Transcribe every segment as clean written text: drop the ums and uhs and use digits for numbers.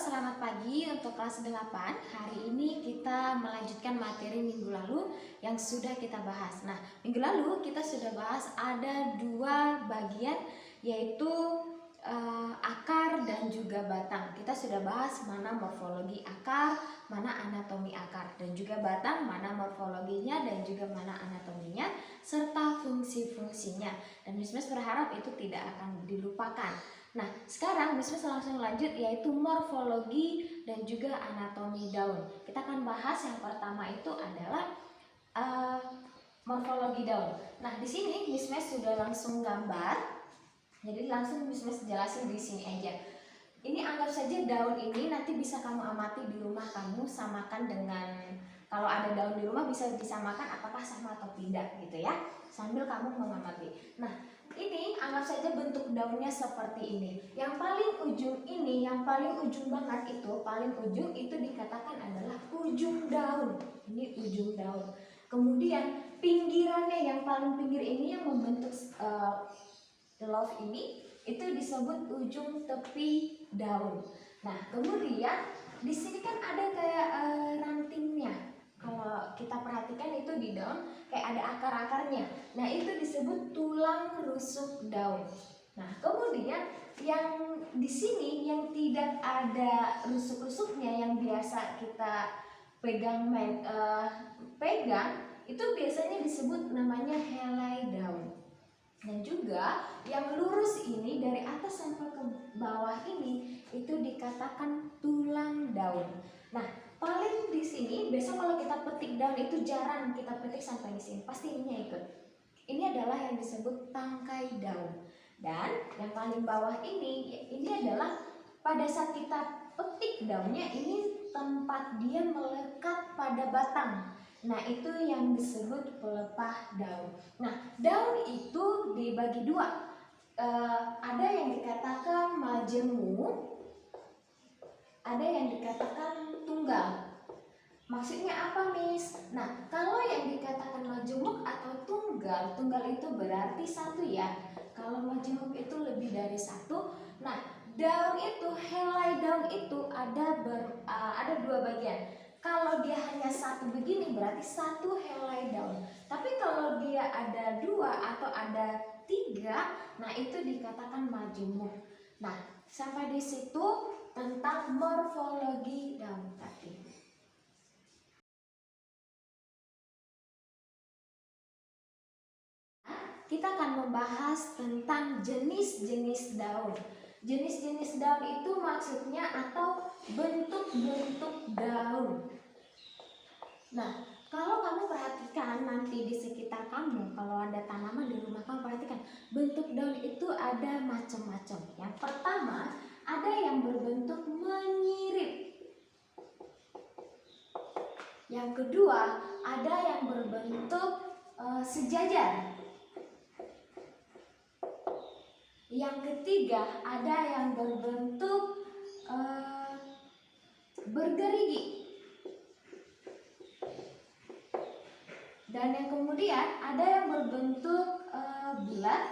selamat pagi untuk kelas 8. Hari ini kita melanjutkan materi minggu lalu yang sudah kita bahas. Nah, minggu lalu kita sudah bahas ada dua bagian, yaitu akar dan juga batang. Kita sudah bahas mana morfologi akar, mana anatomi akar, dan juga batang, mana morfologinya dan juga mana anatominya, serta fungsi-fungsinya. Dan Miss berharap itu tidak akan dilupakan. Nah, sekarang Miss langsung lanjut, yaitu morfologi dan juga anatomi daun. Kita akan bahas yang pertama itu adalah morfologi daun. Nah, di sini Miss sudah langsung gambar. Jadi langsung Miss jelasin di sini aja. Ini anggap saja daun ini nanti bisa kamu amati di rumah kamu, samakan dengan kalau ada daun di rumah bisa disamakan apakah sama atau tidak gitu ya. Sambil kamu mengamati. Nah, ini anggap saja bentuk daunnya seperti ini. Yang paling ujung ini, yang paling ujung banget itu, paling ujung itu dikatakan adalah ujung daun. Ini ujung daun. Kemudian pinggirannya, yang paling pinggir ini yang membentuk love ini, itu disebut ujung tepi daun. Nah, kemudian di sini kan ada kayak rantingnya. Kalau kita perhatikan itu di daun kayak ada akar-akarnya. Nah, itu disebut tulang rusuk daun. Nah, kemudian yang di sini yang tidak ada rusuk-rusuknya, yang biasa kita pegang itu biasanya disebut namanya helai daun. Dan juga yang lurus ini dari atas sampai ke bawah ini itu dikatakan tulang daun. Nah, paling di sini biasa kalau kita petik daun itu jarang kita petik sampai di sini, pasti ininya ikut. Ini adalah yang disebut tangkai daun. Dan yang paling bawah ini adalah pada saat kita petik daunnya, ini tempat dia melekat pada batang. Nah, itu yang disebut pelepah daun. Nah, daun itu dibagi dua. Ada yang dikatakan majemuk, ada yang dikatakan tunggal. Maksudnya apa, Miss? Nah, kalau yang dikatakan majemuk atau tunggal, tunggal itu berarti satu ya. Kalau majemuk itu lebih dari satu. Nah, daun itu, helai daun itu ada dua bagian. Kalau dia hanya satu begini berarti satu helai daun. Tapi kalau dia ada dua atau ada tiga, nah itu dikatakan majemuk. Nah, sampai di situ tentang morfologi daun tadi. Kita akan membahas tentang jenis-jenis daun. Jenis-jenis daun itu maksudnya atau bentuk-bentuk daun. Nah, kalau kamu perhatikan nanti di sekitar kamu, kalau ada tanaman di rumah kamu, perhatikan bentuk daun itu ada macam-macam. Yang pertama, ada yang berbentuk menyirip. Yang kedua, ada yang berbentuk sejajar. Yang ketiga, ada yang berbentuk bergerigi. Dan yang kemudian ada yang berbentuk bulat,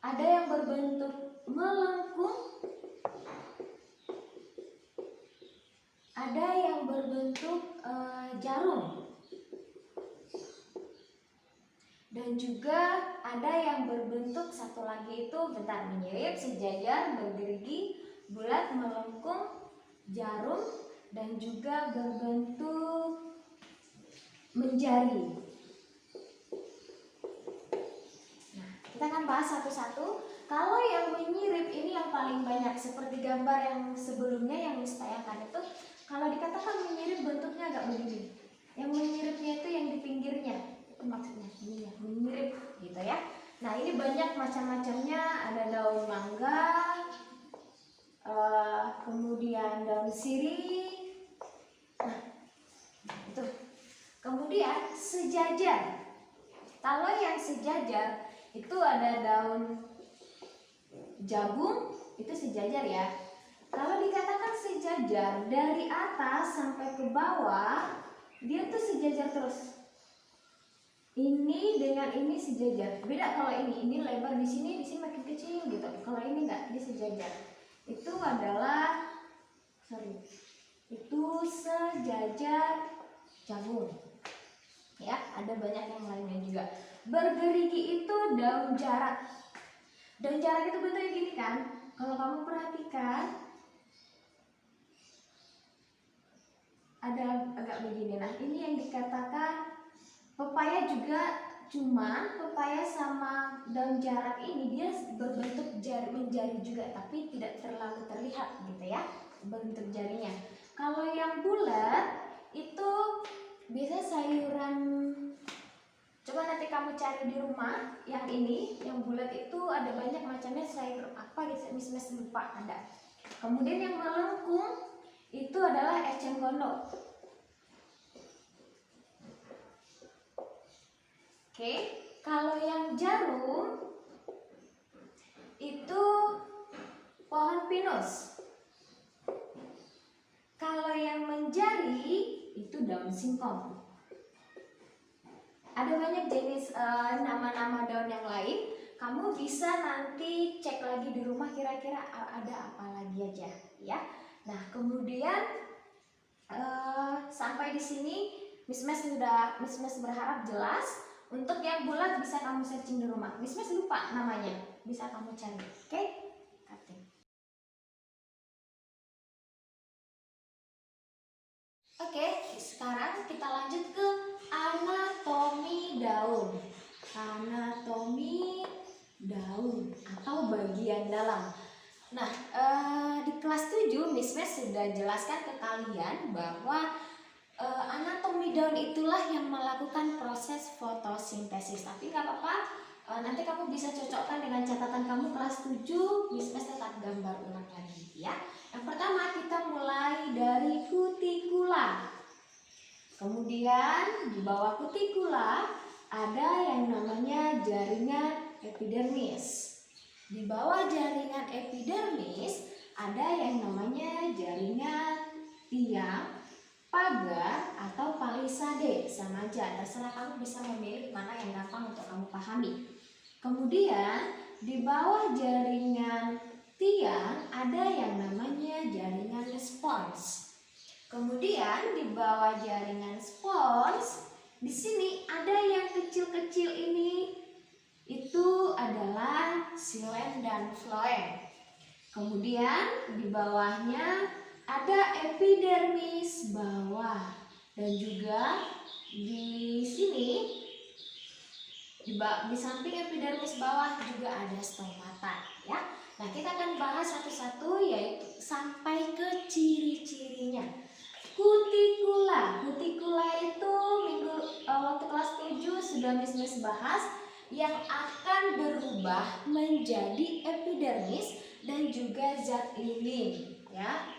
ada yang berbentuk melengkung, ada yang berbentuk jarum. Dan juga ada yang berbentuk satu lagi itu menyirip, sejajar, bergerigi, bulat, melengkung, jarum, dan juga berbentuk menjari. Nah, kita akan bahas satu-satu. Kalau yang menyirip ini yang paling banyak, seperti gambar yang sebelumnya yang ditayangkan itu, kalau dikatakan menyirip bentuknya agak begini. Yang menyiripnya itu yang di pinggirnya. Maksudnya ini ya, menyirip gitu ya. Nah, ini banyak macam-macamnya, ada daun mangga, kemudian daun sirih. Nah, itu. Kemudian sejajar. Kalau yang sejajar itu ada daun jagung, itu sejajar ya. Kalau dikatakan sejajar dari atas sampai ke bawah, dia tuh sejajar terus. Ini dengan ini sejajar. Beda kalau ini lebar di sini makin kecil gitu. Kalau ini enggak, dia sejajar. itu adalah itu sejajar jagung. Ya, ada banyak yang lainnya juga. Bergerigi itu daun jarak. Daun jarak itu bentuknya gini kan? Kalau kamu perhatikan, ada agak begini. Nah, ini yang dikatakan pepaya juga, cuman pepaya sama daun jarak ini dia berbentuk menjari juga, tapi tidak terlalu terlihat gitu ya bentuk jarinya. Kalau yang bulat itu biasanya sayuran. Coba nanti kamu cari di rumah yang ini, yang bulat itu ada banyak macamnya, sayur apa gitu, Miss lupa ada. Kemudian yang melengkung itu adalah eceng gondok. Oke, kalau yang jarum itu pohon pinus. Kalau yang menjari itu daun singkong. Ada banyak jenis nama-nama daun yang lain. Kamu bisa nanti cek lagi di rumah kira-kira ada apa lagi aja, ya. Nah, kemudian sampai di sini Miss berharap jelas. Untuk yang bulat bisa kamu searching di rumah. Miss lupa namanya, bisa kamu cari. Oke? Oke, sekarang kita lanjut ke anatomi daun. Anatomi daun atau bagian dalam. Nah, di kelas 7 Miss sudah jelaskan ke kalian bahwa anatomi daun itulah yang melakukan proses fotosintesis. Tapi nggak apa-apa, nanti kamu bisa cocokkan dengan catatan kamu kelas 7. Miss tetap gambar ulang lagi ya. Yang pertama kita mulai dari kutikula. Kemudian di bawah kutikula ada yang namanya jaringan epidermis. Di bawah jaringan epidermis ada yang namanya jaringan tiang, pagar, atau palisade. Sama aja, terserah kamu bisa memilih mana yang gampang untuk kamu pahami. Kemudian di bawah jaringan tiang ada yang namanya jaringan spons. Kemudian di bawah jaringan spons, di sini ada yang kecil-kecil ini, itu adalah xilem dan floem. Kemudian di bawahnya ada epidermis bawah, dan juga di sini di samping epidermis bawah juga ada stomata ya. Nah, kita akan bahas satu-satu yaitu sampai ke ciri-cirinya. Kutikula. Kutikula itu waktu kelas 7 sudah Miss bahas, yang akan berubah menjadi epidermis dan juga zat lilin ya.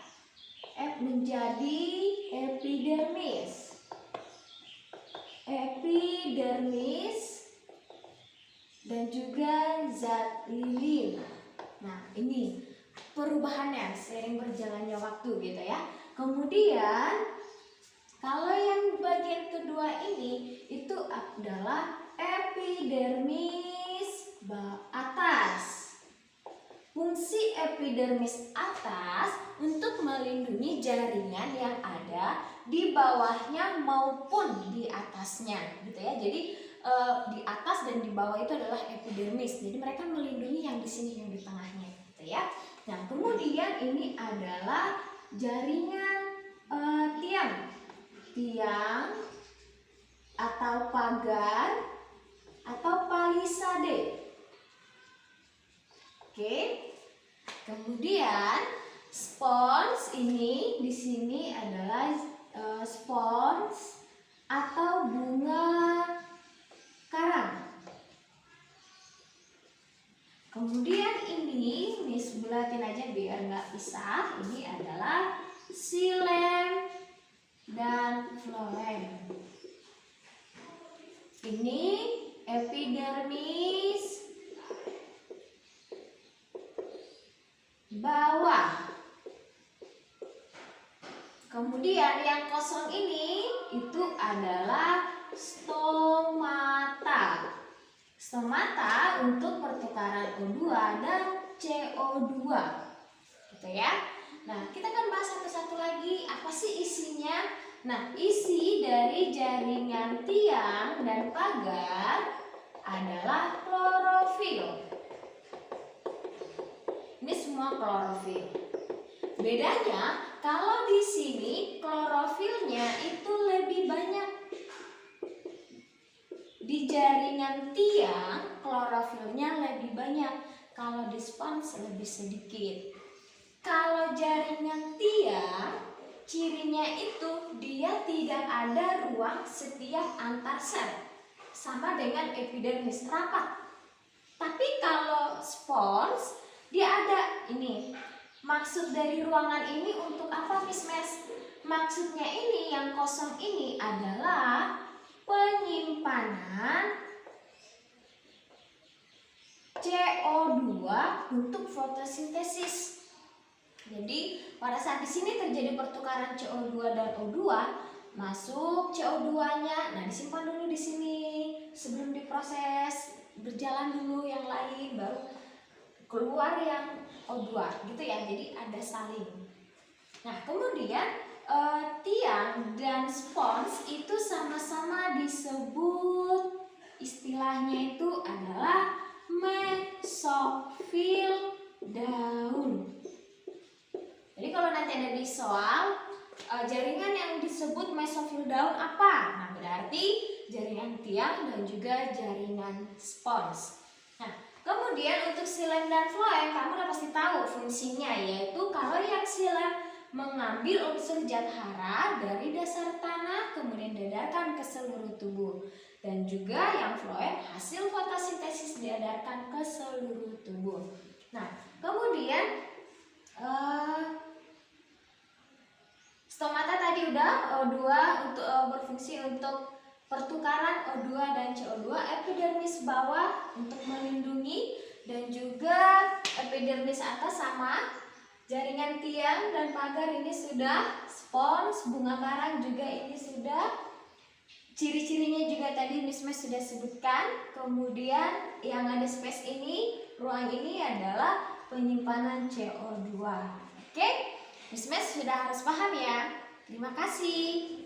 Menjadi epidermis. Epidermis dan juga zat lilin. Nah, ini perubahannya seiring berjalannya waktu gitu ya. Kemudian kalau yang bagian kedua ini itu adalah epidermis atas. Fungsi epidermis atas untuk melindungi jaringan yang ada di bawahnya maupun di atasnya gitu ya. Jadi di atas dan di bawah itu adalah epidermis. Jadi mereka melindungi yang di sini, yang di tengahnya gitu ya. Nah, kemudian ini adalah jaringan tiang atau pagar atau palisade. Oke. Kemudian spons ini di sini adalah spons atau bunga karang. Kemudian ini Miss bulatin aja biar nggak pisah. Ini adalah xilem dan floem. Ini epidermis bawah. Kemudian yang kosong ini itu adalah stomata. Stomata untuk pertukaran O2 dan CO2. Gitu gitu ya. Nah, kita akan bahas satu-satu lagi, apa sih isinya? Nah, isi dari jaringan tiang dan pagar adalah klorofil. Ini semua klorofil. Bedanya, kalau di sini klorofilnya itu lebih banyak. Di jaringan tiang klorofilnya lebih banyak, kalau di spons lebih sedikit. Kalau jaringan tiang, cirinya itu dia tidak ada ruang setiap antar sel, sama dengan epidermis rapat. Tapi kalau spons, dia ada ini. Maksud dari ruangan ini untuk apa, Miss Mes? Maksudnya ini yang kosong ini adalah penyimpanan CO2 untuk fotosintesis. Jadi pada saat di sini terjadi pertukaran CO2 dan O2, masuk CO2-nya, nah disimpan dulu di sini sebelum diproses, berjalan dulu yang lain, baru keluar yang O2 gitu ya. Jadi ada saling. Nah, kemudian tiang dan spons itu sama-sama disebut, istilahnya itu adalah mesofil daun. Jadi kalau nanti ada di soal jaringan yang disebut mesofil daun apa? Nah, berarti jaringan tiang dan juga jaringan spons. Nah, kemudian untuk xilem dan floem kamu udah pasti tahu fungsinya, yaitu kalau yang xilem mengambil unsur zat hara dari dasar tanah kemudian diedarkan ke seluruh tubuh, dan juga yang floem hasil fotosintesis diedarkan ke seluruh tubuh. Nah, kemudian stomata tadi udah, O2 untuk berfungsi untuk pertukaran O2 dan CO2, epidermis bawah untuk melindungi, dan juga epidermis atas sama jaringan tiang dan pagar ini sudah, spons, bunga karang juga ini sudah. Ciri-cirinya juga tadi Miss Mes sudah sebutkan. Kemudian yang ada space ini, ruang ini adalah penyimpanan CO2. Oke? Miss Mes sudah harus paham ya. Terima kasih.